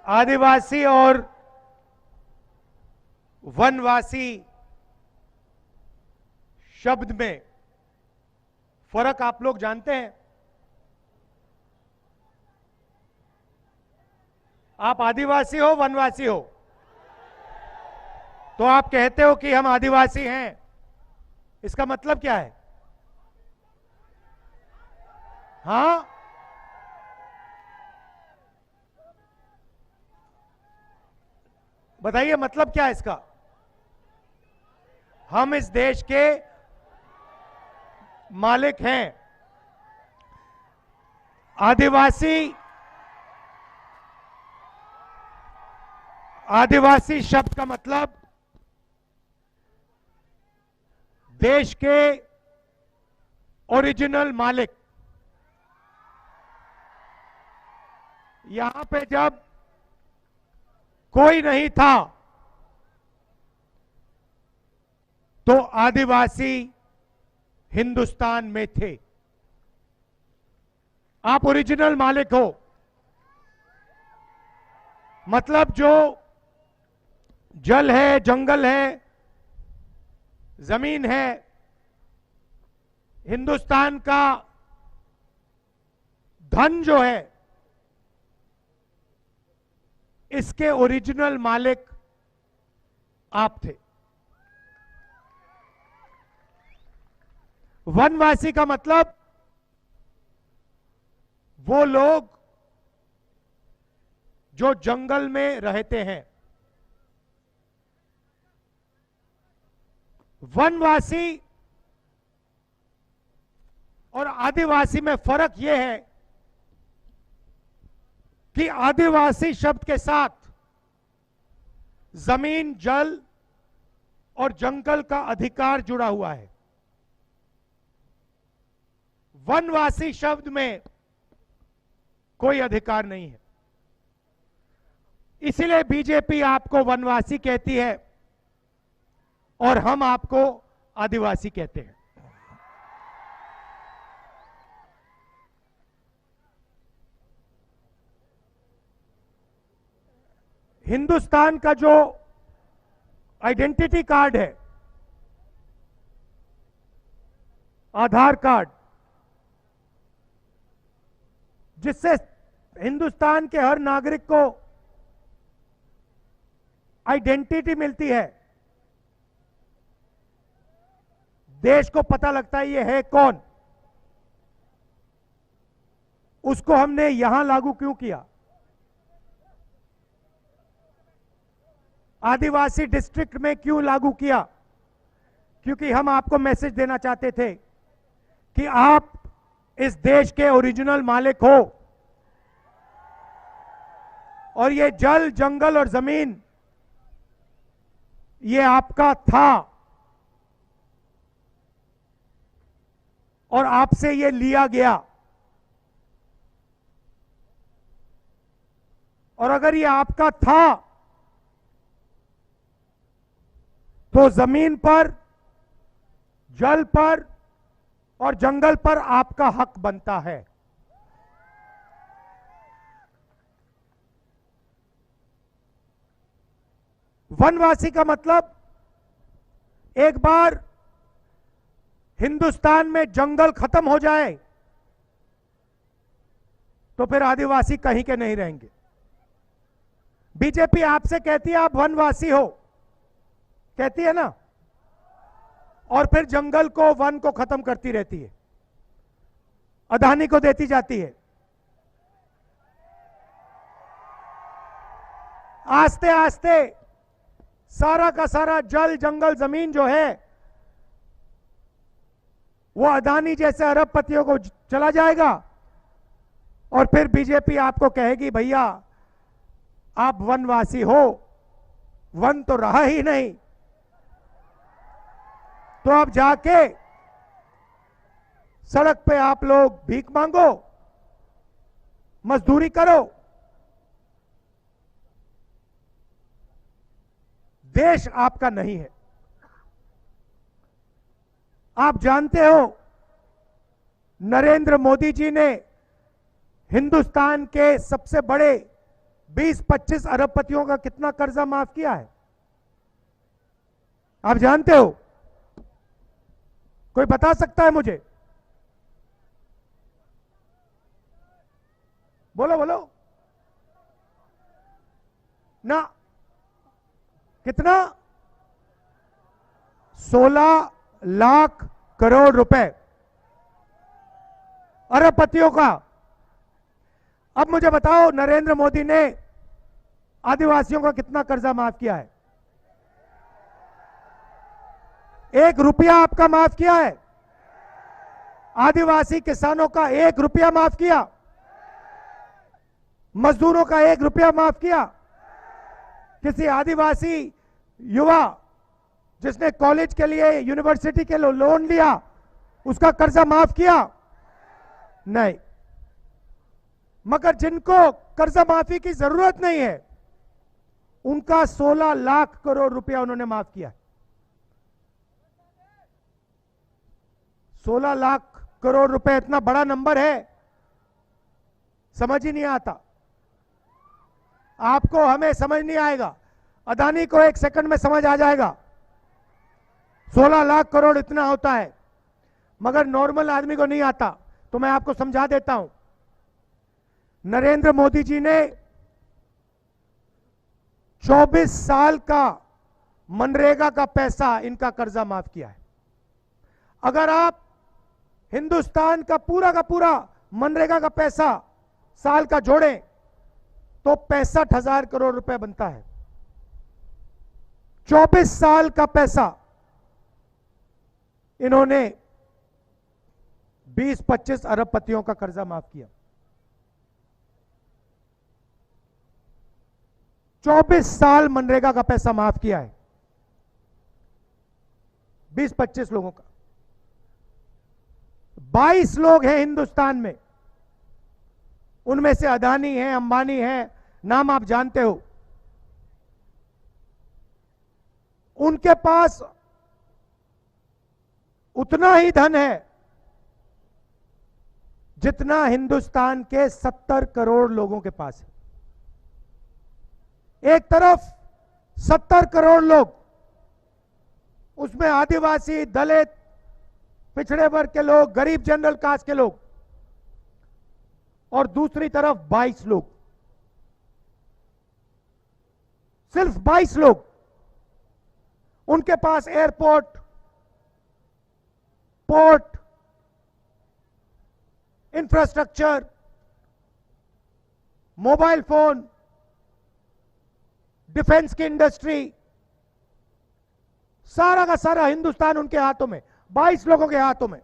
आदिवासी और वनवासी शब्द में फर्क आप लोग जानते हैं? आप आदिवासी हो, वनवासी हो, तो आप कहते हो कि हम आदिवासी हैं, इसका मतलब क्या है? हां, बताइए मतलब क्या है इसका? हम इस देश के मालिक हैं। आदिवासी शब्द का मतलब देश के ओरिजिनल मालिक। यहां पे जब कोई नहीं था तो आदिवासी हिंदुस्तान में थे। आप ओरिजिनल मालिक हो, मतलब जो जल है, जंगल है, जमीन है, हिंदुस्तान का धन जो है, इसके ओरिजिनल मालिक आप थे। वनवासी का मतलब वो लोग जो जंगल में रहते हैं। वनवासी और आदिवासी में फर्क यह है कि आदिवासी शब्द के साथ जमीन, जल और जंगल का अधिकार जुड़ा हुआ है। वनवासी शब्द में कोई अधिकार नहीं है। इसीलिए बीजेपी आपको वनवासी कहती है और हम आपको आदिवासी कहते हैं। हिंदुस्तान का जो आइडेंटिटी कार्ड है, आधार कार्ड, जिससे हिंदुस्तान के हर नागरिक को आइडेंटिटी मिलती है, देश को पता लगता है ये है कौन। उसको हमने यहां लागू क्यों किया? आदिवासी डिस्ट्रिक्ट में क्यों लागू किया? क्योंकि हम आपको मैसेज देना चाहते थे कि आप इस देश के ओरिजिनल मालिक हो और ये जल, जंगल और जमीन ये आपका था और आपसे ये लिया गया। और अगर ये आपका था तो जमीन पर, जल पर और जंगल पर आपका हक बनता है। वनवासी का मतलब एक बार हिंदुस्तान में जंगल खत्म हो जाए तो फिर आदिवासी कहीं के नहीं रहेंगे। बीजेपी आपसे कहती है आप वनवासी हो, कहती है ना, और फिर जंगल को, वन को खत्म करती रहती है, अदानी को देती जाती है। आस्ते आस्ते सारा का सारा जल, जंगल, जमीन जो है वो अदानी जैसे अरबपतियों को चला जाएगा और फिर बीजेपी आपको कहेगी भैया आप वनवासी हो, वन तो रहा ही नहीं, तो आप जाके सड़क पे आप लोग भीख मांगो, मजदूरी करो। देश आपका नहीं है। आप जानते हो नरेंद्र मोदी जी ने हिंदुस्तान के सबसे बड़े 20-25 अरबपतियों का कितना कर्जा माफ किया है? आप जानते हो? कोई बता सकता है मुझे? बोलो बोलो ना। कितना? 16 लाख करोड़ रुपए अरबपतियों का। अब मुझे बताओ, नरेंद्र मोदी ने आदिवासियों का कितना कर्जा माफ किया है? 1 रुपया आपका माफ किया है? आदिवासी किसानों का 1 रुपया माफ किया? मजदूरों का 1 रुपया माफ किया? किसी आदिवासी युवा जिसने कॉलेज के लिए, यूनिवर्सिटी के लिए लोन लिया, उसका कर्जा माफ किया? नहीं। मगर जिनको कर्जा माफी की जरूरत नहीं है, उनका 16 लाख करोड़ रुपया उन्होंने माफ किया। 16 लाख करोड़ रुपए इतना बड़ा नंबर है, समझ ही नहीं आता। आपको, हमें समझ नहीं आएगा। अदानी को 1 सेकंड में समझ आ जाएगा 16 लाख करोड़ इतना होता है, मगर नॉर्मल आदमी को नहीं आता। तो मैं आपको समझा देता हूं। नरेंद्र मोदी जी ने 24 साल का मनरेगा का पैसा, इनका कर्जा माफ किया है। अगर आप हिंदुस्तान का पूरा मनरेगा का पैसा साल का जोड़ें तो 65,000 करोड़ रुपए बनता है। 24 साल का पैसा इन्होंने 20-25 अरबपतियों का कर्जा माफ किया। 24 साल मनरेगा का पैसा माफ किया है 20-25 लोगों का। 22 लोग हैं हिंदुस्तान में, उनमें से अदानी है, अंबानी है, नाम आप जानते हो। उनके पास उतना ही धन है जितना हिंदुस्तान के 70 करोड़ लोगों के पास है। एक तरफ 70 करोड़ लोग, उसमें आदिवासी, दलित, पिछड़े वर्ग के लोग, गरीब जनरल कास्ट के लोग, और दूसरी तरफ 22 लोग, सिर्फ 22 लोग। उनके पास airport, port, infrastructure, mobile phone, defence की इंडस्ट्री, सारा का सारा हिंदुस्तान उनके हाथों में, 22 लोगों के हाथों में।